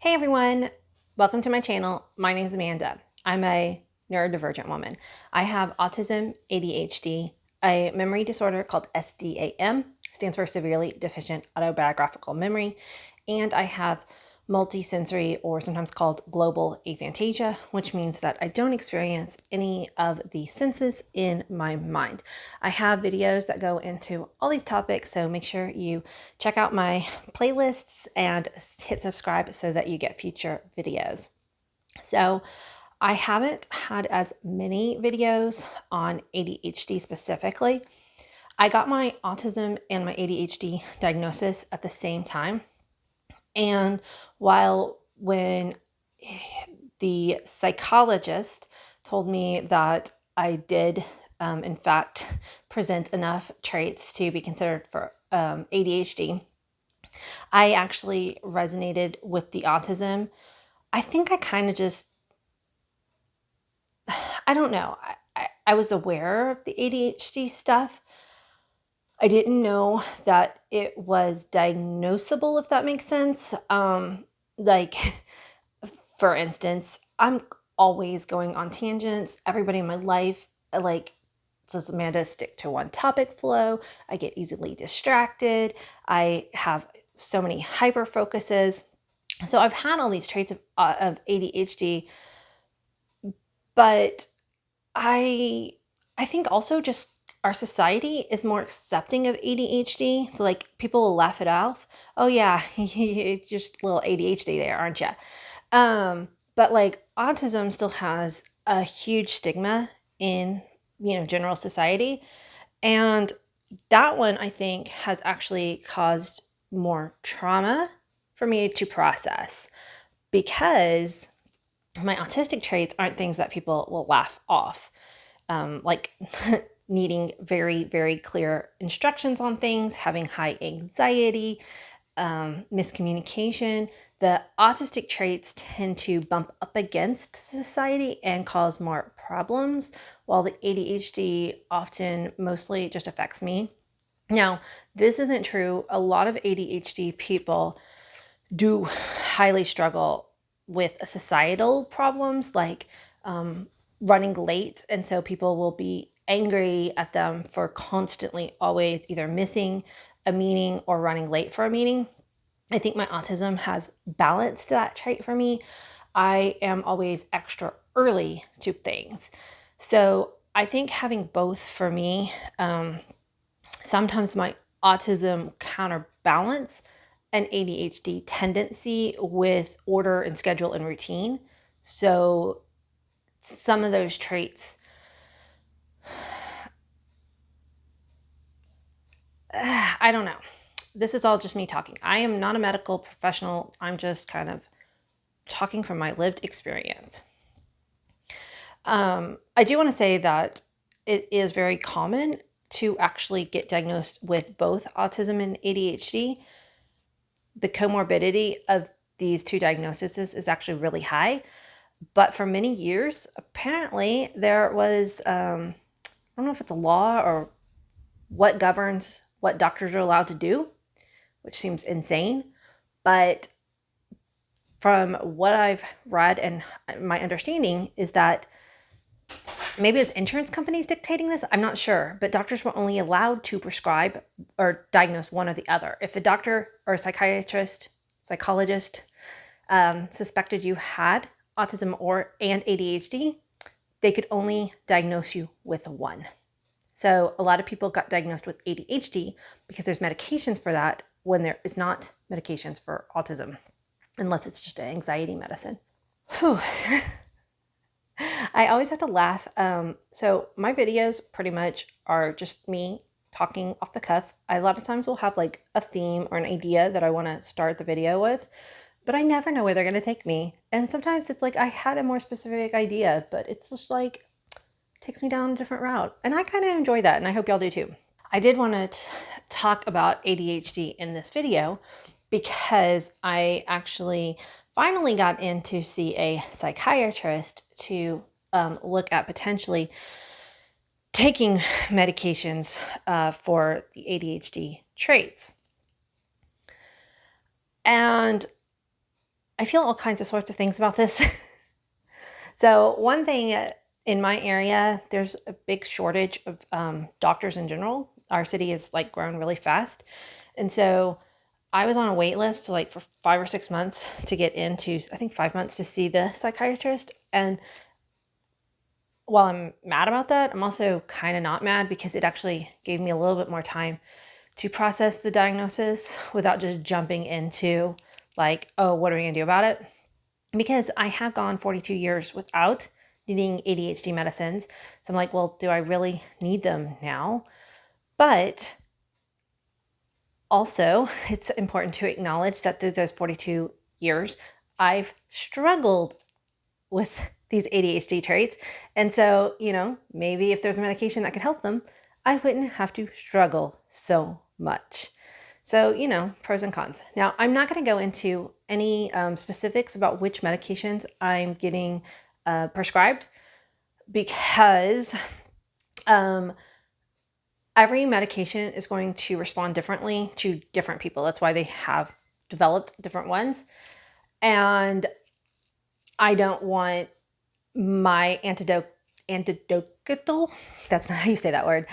Hey everyone, welcome to my channel. My name is Amanda. I'm a neurodivergent woman. I have autism, ADHD, a memory disorder called SDAM, stands for severely deficient autobiographical memory, and I have multisensory, or sometimes called global aphantasia, which means that I don't experience any of the senses in my mind. I have videos that go into all these topics, so make sure you check out my playlists and hit subscribe so that you get future videos. So I haven't had as many videos on ADHD specifically. I got my autism and my ADHD diagnosis at the same time. And when the psychologist told me that I did, in fact, present enough traits to be considered for ADHD, I actually resonated with the autism. I think I kind of just, I don't know. I was aware of the ADHD stuff. I didn't know that it was diagnosable, if that makes sense. Like, for instance, I'm always going on tangents. Everybody in my life, says, Amanda, stick to one topic flow. I get easily distracted. I have so many hyper focuses. So I've had all these traits of ADHD, but I think also just our society is more accepting of ADHD. So like people will laugh it off. Oh yeah, you're just a little ADHD there, aren't you? But like autism still has a huge stigma in, general society. And that one I think has actually caused more trauma for me to process because my autistic traits aren't things that people will laugh off. Like needing very, very clear instructions on things, having high anxiety, miscommunication. The autistic traits tend to bump up against society and cause more problems, while the ADHD often mostly just affects me. Now, this isn't true. A lot of ADHD people do highly struggle with societal problems like running late. And so people will be angry at them for constantly always either missing a meeting or running late for a meeting. I think my autism has balanced that trait for me. I am always extra early to things. So I think having both for me, sometimes my autism counterbalance an ADHD tendency with order and schedule and routine. So some of those traits, I don't know. This is all just me talking. I am not a medical professional. I'm just kind of talking from my lived experience. I do want to say that it is very common to actually get diagnosed with both autism and ADHD. The comorbidity of these two diagnoses is actually really high. But for many years, apparently, there was, I don't know if it's a law or what governs what doctors are allowed to do, which seems insane. But from what I've read and my understanding is that maybe it's insurance companies dictating this. I'm not sure, but doctors were only allowed to prescribe or diagnose one or the other. If a doctor or a psychologist suspected you had autism and ADHD, they could only diagnose you with one. So a lot of people got diagnosed with ADHD because there's medications for that when there is not medications for autism, unless it's just an anxiety medicine. Whew. I always have to laugh. So my videos pretty much are just me talking off the cuff. I a lot of times will have like a theme or an idea that I want to start the video with, but I never know where they're going to take me. And sometimes it's like I had a more specific idea, but it's just like takes me down a different route. And I kind of enjoy that, and I hope y'all do too. I did want to talk about ADHD in this video because I actually finally got in to see a psychiatrist to look at potentially taking medications for the ADHD traits. And I feel all kinds of sorts of things about this. So one thing in my area, there's a big shortage of doctors in general. Our city is like grown really fast. And so I was on a wait list like for 5 or 6 months to get into, I think 5 months to see the psychiatrist. And while I'm mad about that, I'm also kind of not mad because it actually gave me a little bit more time to process the diagnosis without just jumping into like, oh, what are we going to do about it? Because I have gone 42 years without needing ADHD medicines. So I'm like, well, do I really need them now? But also, it's important to acknowledge that through those 42 years, I've struggled with these ADHD traits. And so, maybe if there's a medication that could help them, I wouldn't have to struggle so much. So, pros and cons. Now, I'm not going to go into any specifics about which medications I'm getting prescribed because every medication is going to respond differently to different people. That's why they have developed different ones. And I don't want my antidotal, that's not how you say that word,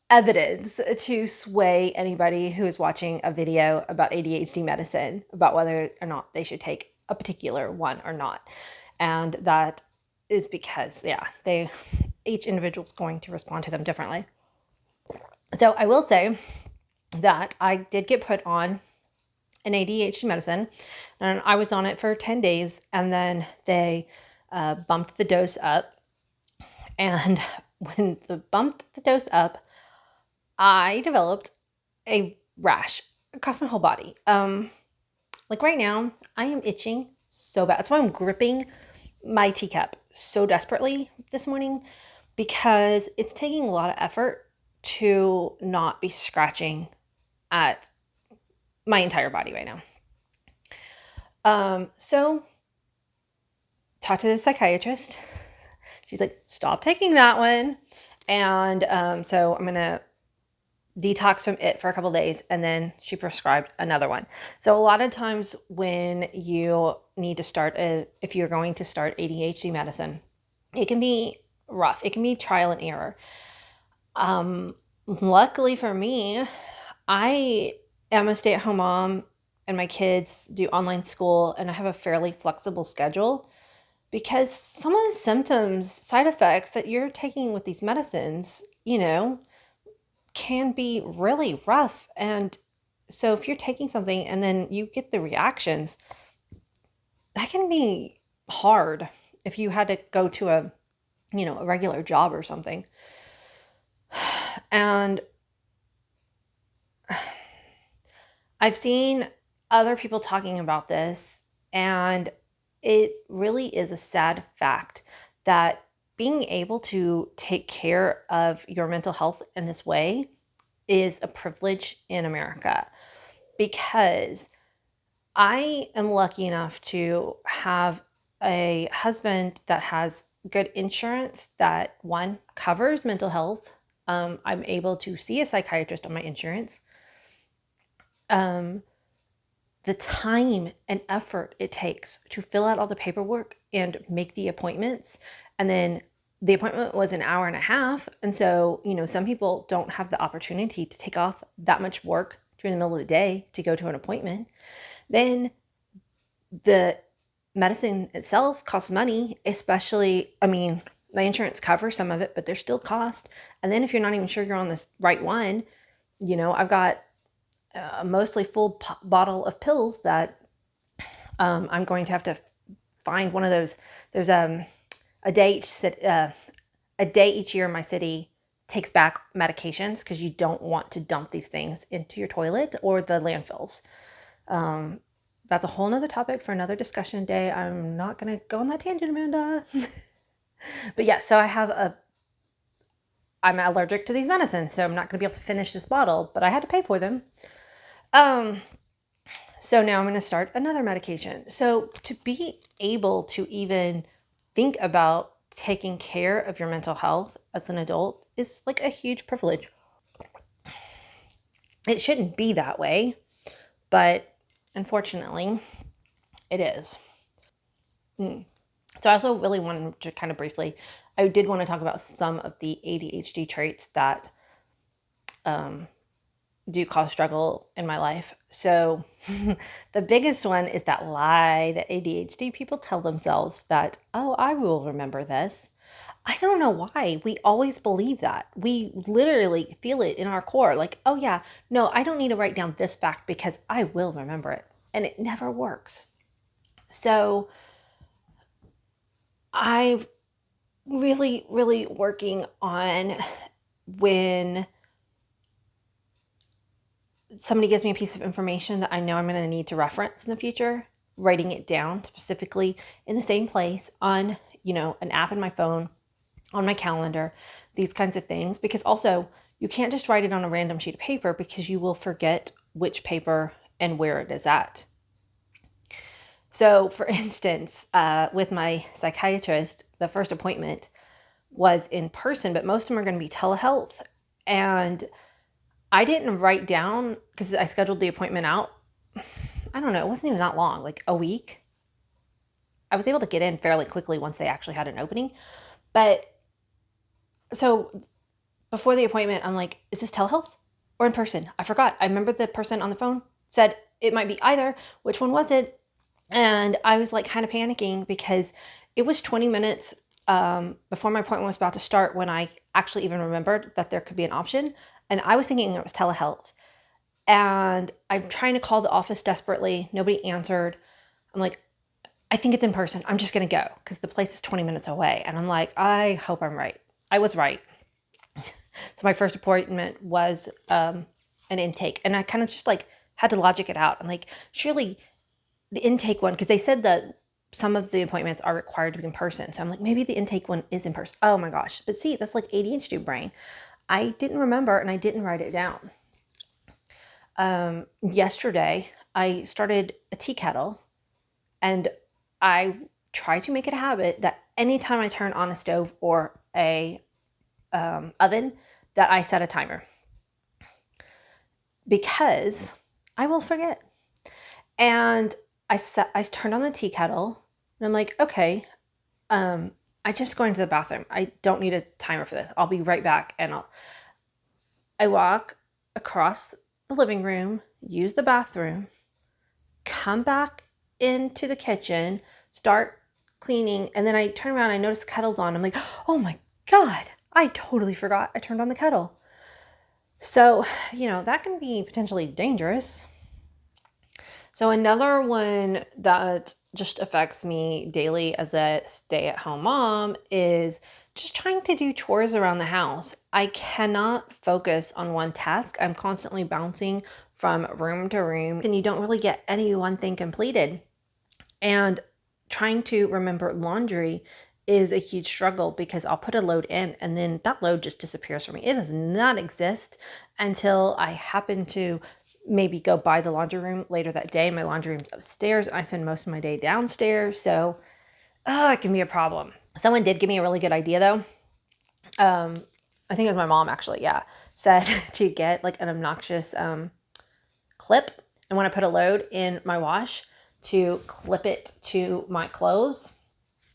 evidence to sway anybody who is watching a video about ADHD medicine about whether or not they should take a particular one or not. And that is because, each individual is going to respond to them differently. So I will say that I did get put on an ADHD medicine, and I was on it for 10 days, and then they bumped the dose up. And when they bumped the dose up, I developed a rash across my whole body. Like right now, I am itching so bad. That's why I'm gripping my teacup so desperately this morning, because it's taking a lot of effort to not be scratching at my entire body right now. So talked to the psychiatrist. She's like, stop taking that one. And so I'm going to detox from it for a couple days, and then she prescribed another one. So a lot of times when you need to if you're going to start ADHD medicine, it can be rough. It can be trial and error. Luckily for me, I am a stay-at-home mom and my kids do online school, and I have a fairly flexible schedule because some of the symptoms, side effects that you're taking with these medicines, can be really rough. And so if you're taking something and then you get the reactions, that can be hard if you had to go to a regular job or something. And I've seen other people talking about this, and it really is a sad fact that being able to take care of your mental health in this way is a privilege in America, because I am lucky enough to have a husband that has good insurance that, one, covers mental health. I'm able to see a psychiatrist on my insurance. The time and effort it takes to fill out all the paperwork and make the appointments. And then the appointment was an hour and a half. And so, some people don't have the opportunity to take off that much work during the middle of the day to go to an appointment. Then the medicine itself costs money, especially, my insurance covers some of it, but there's still cost. And then if you're not even sure you're on this right one, I've got a mostly full bottle of pills that I'm going to have to find one of those. There's a day each year in my city takes back medications because you don't want to dump these things into your toilet or the landfills. That's a whole nother topic for another discussion day. I'm not going to go on that tangent, Amanda. But yeah, so I'm allergic to these medicines, so I'm not going to be able to finish this bottle, but I had to pay for them. So now I'm going to start another medication. So to be able to even think about taking care of your mental health as an adult is like a huge privilege. It shouldn't be that way, but unfortunately, It is. So I also really wanted to kind of briefly, I did want to talk about some of the ADHD traits that do cause struggle in my life. So the biggest one is that lie that ADHD people tell themselves that, oh, I will remember this. I don't know why. We always believe that. We literally feel it in our core like, oh, yeah, no, I don't need to write down this fact because I will remember it. And it never works. So I've really working on when somebody gives me a piece of information that I know I'm going to need to reference in the future, writing it down specifically in the same place on, an app in my phone, on my calendar, these kinds of things. Because also, you can't just write it on a random sheet of paper because you will forget which paper and where it is at. So, for instance, with my psychiatrist, the first appointment was in person, but most of them are going to be telehealth. And I didn't write down because I scheduled the appointment out. I don't know, it wasn't even that long, like a week. I was able to get in fairly quickly once they actually had an opening. But so before the appointment, I'm like, is this telehealth or in person? I forgot. I remember the person on the phone said it might be either. Which one was it? And I was like kind of panicking because it was 20 minutes before my appointment was about to start when I actually even remembered that there could be an option. And I was thinking it was telehealth. And I'm trying to call the office desperately. Nobody answered. I'm like, I think it's in person. I'm just going to go because the place is 20 minutes away. And I'm like, I hope I'm right. I was right. So my first appointment was an intake. And I kind of just like had to logic it out. I'm like, surely the intake one, because they said that some of the appointments are required to be in person. So I'm like, maybe the intake one is in person. Oh my gosh. But see, that's like ADHD brain. I didn't remember and I didn't write it down. Yesterday, I started a tea kettle and I try to make it a habit that anytime I turn on a stove or a oven, that I set a timer because I will forget. And I turned on the tea kettle and I'm like, okay, I just going to the bathroom. I don't need a timer for this. I'll be right back. And I walk across the living room, use the bathroom, come back into the kitchen, start cleaning, and then I turn around, I notice the kettle's on. I'm like, oh my God, I totally forgot I turned on the kettle. So, that can be potentially dangerous. So another one that just affects me daily as a stay-at-home mom is just trying to do chores around the house. I cannot focus on one task. I'm constantly bouncing from room to room, and you don't really get any one thing completed. And trying to remember laundry is a huge struggle because I'll put a load in and then that load just disappears from me. It does not exist until I happen to maybe go by the laundry room later that day. My laundry room's upstairs and I spend most of my day downstairs. So it can be a problem. Someone did give me a really good idea though. I think it was my mom actually, yeah, said to get like an obnoxious clip. And when I put a load in my wash, to clip it to my clothes.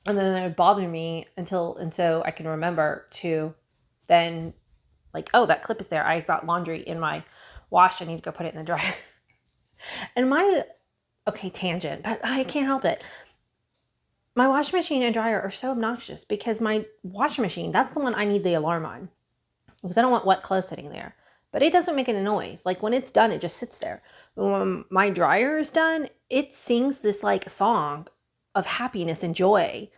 And then it would bother me and so I can remember to then like, oh, that clip is there. I got laundry in my wash. I need to go put it in the dryer. And okay, tangent, but I can't help it. My washing machine and dryer are so obnoxious because my washing machine, that's the one I need the alarm on because I don't want wet clothes sitting there. But it doesn't make any noise. Like when it's done, it just sits there. When my dryer is done, it sings this like song of happiness and joy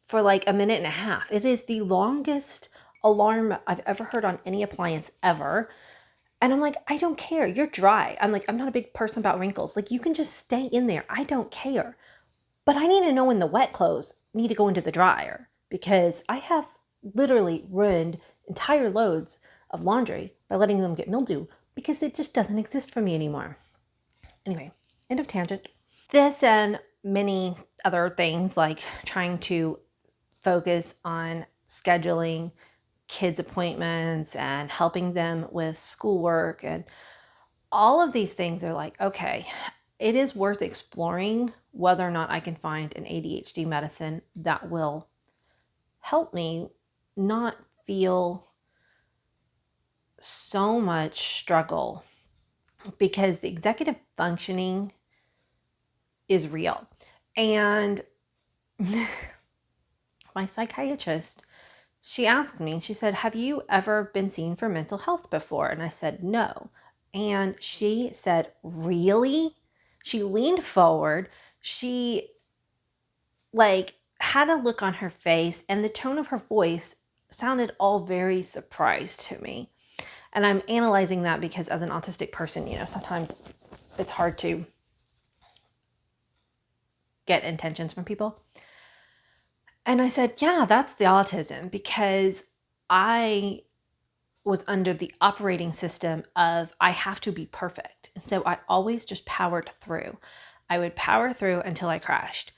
for like a minute and a half. It is the longest alarm I've ever heard on any appliance ever. And I'm like, I don't care. You're dry. I'm like, I'm not a big person about wrinkles. Like you can just stay in there. I don't care. But I need to know when the wet clothes need to go into the dryer because I have literally ruined entire loads of laundry by letting them get mildew because it just doesn't exist for me anymore. Anyway, end of tangent. This and many other things like trying to focus on scheduling kids' appointments and helping them with schoolwork and all of these things are like, okay, it is worth exploring whether or not I can find an ADHD medicine that will help me not feel so much struggle, because the executive functioning is real. And my psychiatrist, she asked me, she said, have you ever been seen for mental health before? And I said, no. And she said, really? She leaned forward. She had a look on her face, and the tone of her voice sounded all very surprised to me. And I'm analyzing that because as an autistic person, sometimes it's hard to get intentions from people. And I said, yeah, that's the autism, because I was under the operating system of I have to be perfect. And so I always just powered through. I would power through until I crashed.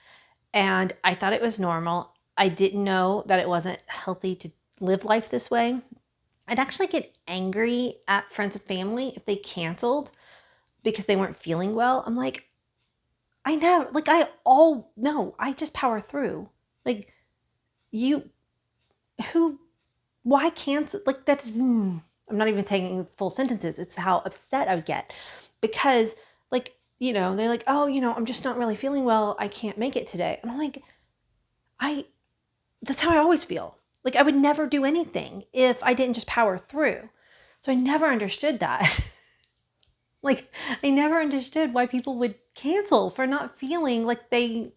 And I thought it was normal. I didn't know that it wasn't healthy to live life this way. I'd actually get angry at friends and family if they canceled because they weren't feeling well. I'm like, I know, I just power through. Like, why cancel? Like, that's, I'm not even taking full sentences. It's how upset I would get because, they're like, oh, I'm just not really feeling well. I can't make it today. And I'm like, that's how I always feel. Like, I would never do anything if I didn't just power through. So I never understood that. I never understood why people would cancel for not feeling like they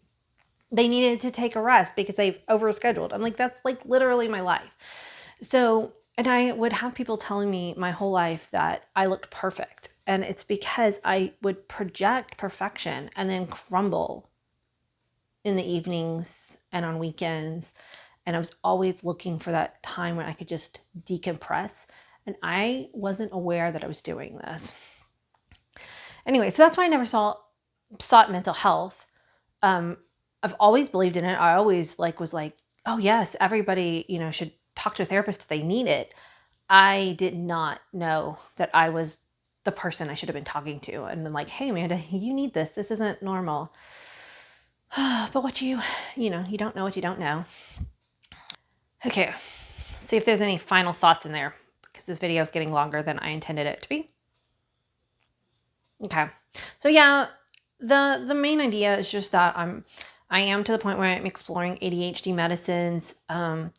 needed to take a rest because they've overscheduled. I'm like, that's literally my life. So, and I would have people telling me my whole life that I looked perfect. And it's because I would project perfection and then crumble in the evenings and on weekends. And I was always looking for that time when I could just decompress. And I wasn't aware that I was doing this. Anyway, so that's why I never sought mental health. I've always believed in it. I always was like, oh yes, everybody, should talk to a therapist if they need it. I did not know that I was the person I should have been talking to and been like, hey Amanda, you need this. This isn't normal. But what you don't know what you don't know. Okay, see if there's any final thoughts in there, because this video is getting longer than I intended it to be. Okay, so yeah, the main idea is just that I am to the point where I'm exploring ADHD medicines.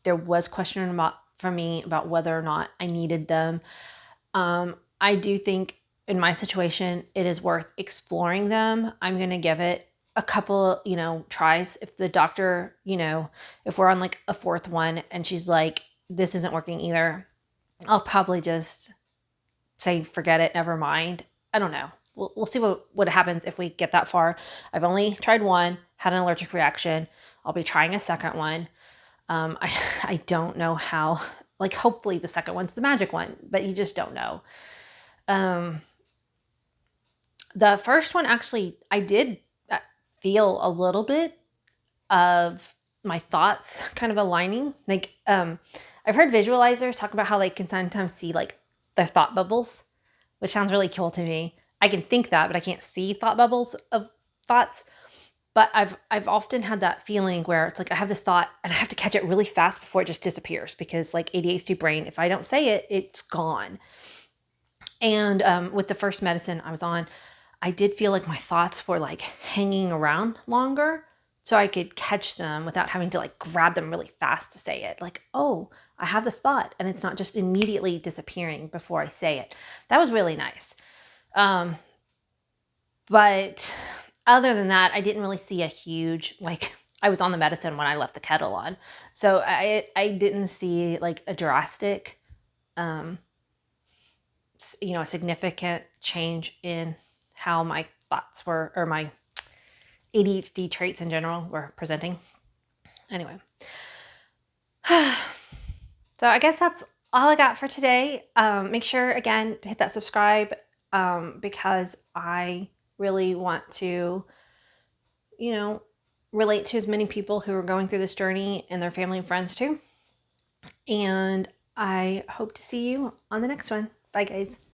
There was question from me about whether or not I needed them. I do think in my situation, it is worth exploring them. I'm going to give it a couple, tries. If the doctor, if we're on a fourth one and she's like, this isn't working either, I'll probably just say, forget it, never mind. I don't know. We'll see what happens if we get that far. I've only tried one, had an allergic reaction. I'll be trying a second one. I don't know how, hopefully the second one's the magic one, but you just don't know. The first one, actually, I did feel a little bit of my thoughts kind of aligning. I've heard visualizers talk about how they can sometimes see their thought bubbles, which sounds really cool to me. I can think that, but I can't see thought bubbles of thoughts. But I've often had that feeling where it's I have this thought and I have to catch it really fast before it just disappears, because ADHD brain, if I don't say it, it's gone. And with the first medicine I was on, I did feel like my thoughts were hanging around longer, so I could catch them without having to grab them really fast to say it. Oh, I have this thought, and it's not just immediately disappearing before I say it. That was really nice. But other than that, I didn't really see a huge, I was on the medicine when I left the kettle on. So I didn't see a drastic, a significant change in how my thoughts were, or my ADHD traits in general were presenting. Anyway. So I guess that's all I got for today. Make sure, again, to hit that subscribe, because I really want to, relate to as many people who are going through this journey, and their family and friends too. And I hope to see you on the next one. Bye, guys.